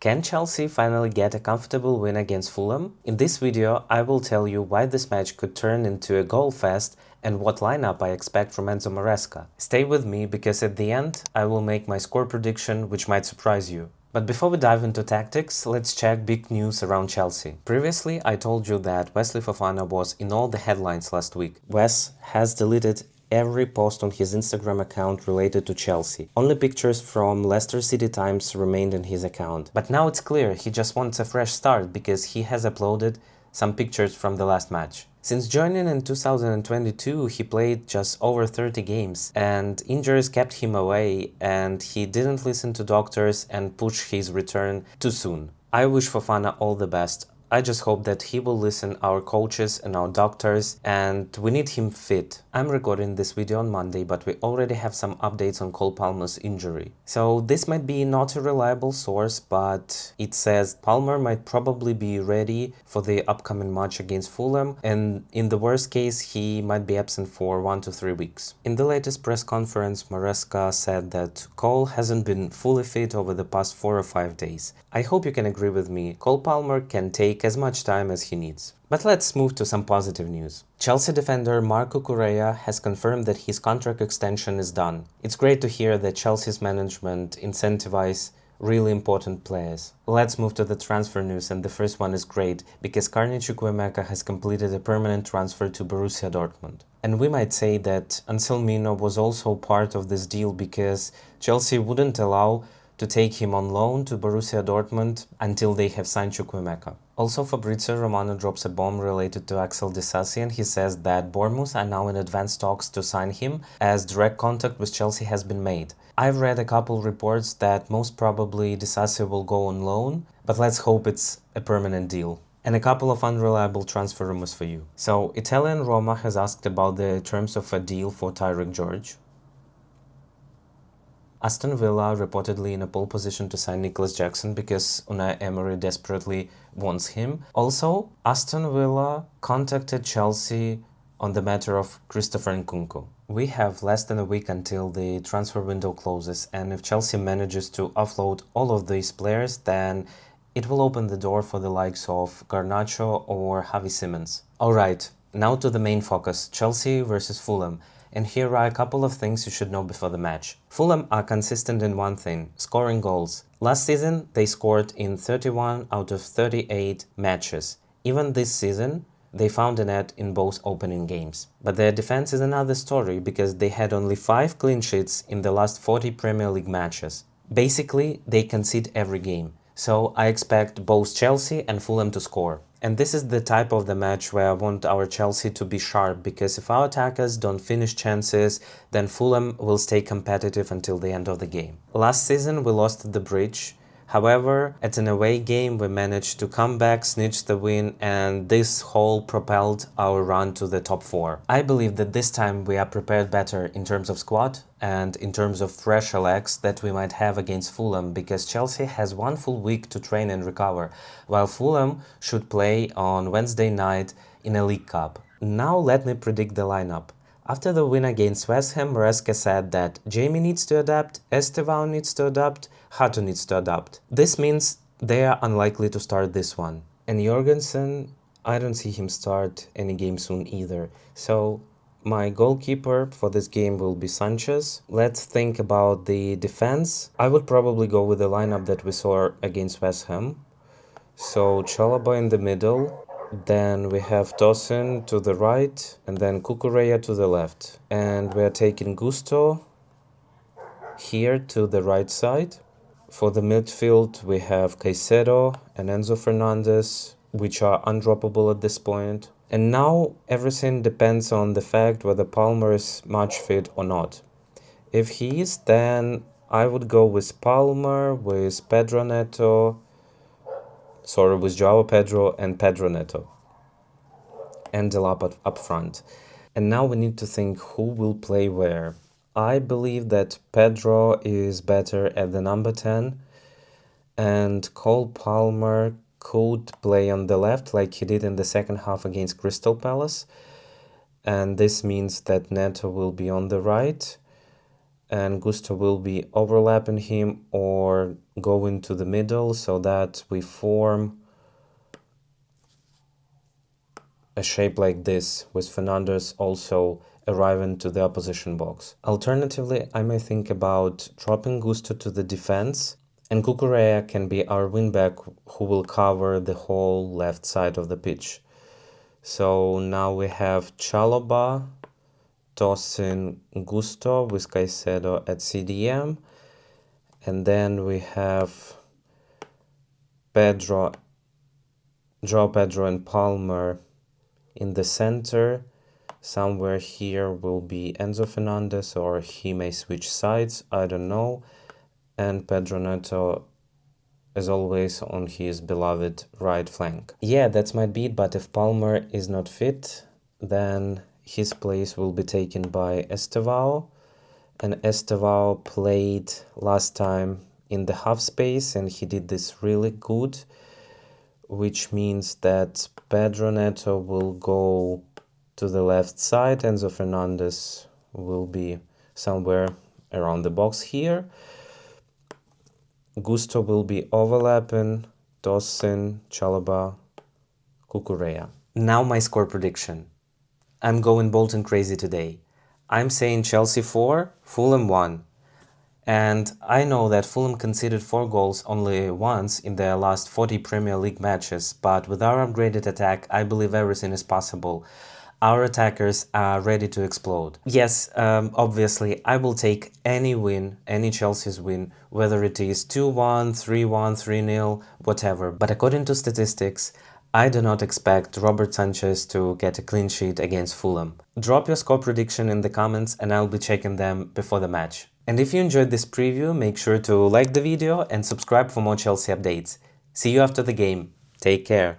Can Chelsea finally get a comfortable win against Fulham? In this video, I will tell you why this match could turn into a goal fest and what lineup I expect from Enzo Maresca. Stay with me because at the end, I will make my score prediction which might surprise you. But before we dive into tactics, let's check big news around Chelsea. Previously, I told you that Wesley Fofana was in all the headlines last week. Wes has deleted every post on his Instagram account related to Chelsea. Only pictures from Leicester City Times remained in his account. But now it's clear he just wants a fresh start because he has uploaded some pictures from the last match. Since joining in 2022, he played just over 30 games and injuries kept him away and he didn't listen to doctors and push his return too soon. I wish Fofana all the best. I just hope that he will listen our coaches and our doctors, and we need him fit. I'm recording this video on Monday, but we already have some updates on Cole Palmer's injury. So this might be not a reliable source, but it says Palmer might probably be ready for the upcoming match against Fulham, and in the worst case, he might be absent for 1 to 3 weeks. In the latest press conference, Maresca said that Cole hasn't been fully fit over the past 4 or 5 days. I hope you can agree with me. Cole Palmer can take as much time as he needs. But let's move to some positive news. Chelsea defender Cucurella has confirmed that his contract extension is done. It's great to hear that Chelsea's management incentivize really important players. Let's move to the transfer news, and the first one is great because Carney Chukwuemeka has completed a permanent transfer to Borussia Dortmund. And we might say that Anselmino was also part of this deal because Chelsea wouldn't allow to take him on loan to Borussia Dortmund until they have signed Chukwuemeka. Also, Fabrizio Romano drops a bomb related to Axel Disasi, and he says that Bournemouth are now in advanced talks to sign him as direct contact with Chelsea has been made. I've read a couple reports that most probably Disasi will go on loan, but let's hope it's a permanent deal. And a couple of unreliable transfer rumors for you. So, Italian Roma has asked about the terms of a deal for Tyrick George. Aston Villa reportedly in a pole position to sign Nicholas Jackson because Unai Emery desperately wants him. Also, Aston Villa contacted Chelsea on the matter of Christopher Nkunku. We have less than a week until the transfer window closes, and if Chelsea manages to offload all of these players, then it will open the door for the likes of Garnacho or Javi Simons. Alright, now to the main focus, Chelsea versus Fulham. And here are a couple of things you should know before the match. Fulham are consistent in one thing, scoring goals. Last season, they scored in 31 out of 38 matches. Even this season, they found a net in both opening games. But their defense is another story because they had only 5 clean sheets in the last 40 Premier League matches. Basically, they concede every game. So I expect both Chelsea and Fulham to score. And this is the type of the match where I want our Chelsea to be sharp, because if our attackers don't finish chances, then Fulham will stay competitive until the end of the game. Last season we lost at the Bridge. However, at an away game we managed to come back, snitch the win, and this whole propelled our run to the top 4. I believe that this time we are prepared better in terms of squad and in terms of fresher legs that we might have against Fulham, because Chelsea has 1 full week to train and recover, while Fulham should play on Wednesday night in a League Cup. Now let me predict the lineup. After the win against West Ham, Maresca said that Jamie needs to adapt, Estevan needs to adapt, Hato needs to adapt. This means they are unlikely to start this one. And Jorgensen, I don't see him start any game soon either. So my goalkeeper for this game will be Sanchez. Let's think about the defense. I would probably go with the lineup that we saw against West Ham. So Chalobah in the middle. Then we have Tosin to the right, and then Cucurella to the left. And we are taking Gusto here to the right side. For the midfield, we have Caicedo and Enzo Fernandez, which are undroppable at this point. And now everything depends on the fact whether Palmer is match fit or not. If he is, then I would go with Palmer, with with Joao Pedro and Pedro Neto, and Delap up front. And now we need to think who will play where. I believe that Pedro is better at the number 10, and Cole Palmer could play on the left like he did in the second half against Crystal Palace, and this means that Neto will be on the right, and Gusto will be overlapping him or go into the middle so that we form a shape like this, with Fernandes also arriving to the opposition box. Alternatively, I may think about dropping Gusto to the defense, and Cucurella can be our wingback who will cover the whole left side of the pitch. So now we have Chalobah, Tosin, Gusto with Caicedo at CDM, and then we have Pedro, João Pedro and Palmer in the center. Somewhere here will be Enzo Fernandez, or he may switch sides, I don't know. And Pedro Neto, as always, on his beloved right flank. Yeah, that's my beat, but if Palmer is not fit, then his place will be taken by Estevao. And Estevao played last time in the half space, and he did this really good, which means that Pedro Neto will go to the left side, Enzo Fernandez will be somewhere around the box here. Gusto will be overlapping Tosin, Chalobah, Cucurella. Now my score prediction. I'm going bold and crazy today. I'm saying Chelsea 4, Fulham 1. And I know that Fulham conceded 4 goals only once in their last 40 Premier League matches, but with our upgraded attack, I believe everything is possible. Our attackers are ready to explode. Yes, obviously, I will take any win, any Chelsea's win, whether it is 2-1, 3-1, 3-0, whatever. But according to statistics, I do not expect Robert Sanchez to get a clean sheet against Fulham. Drop your score prediction in the comments and I'll be checking them before the match. And if you enjoyed this preview, make sure to like the video and subscribe for more Chelsea updates. See you after the game. Take care.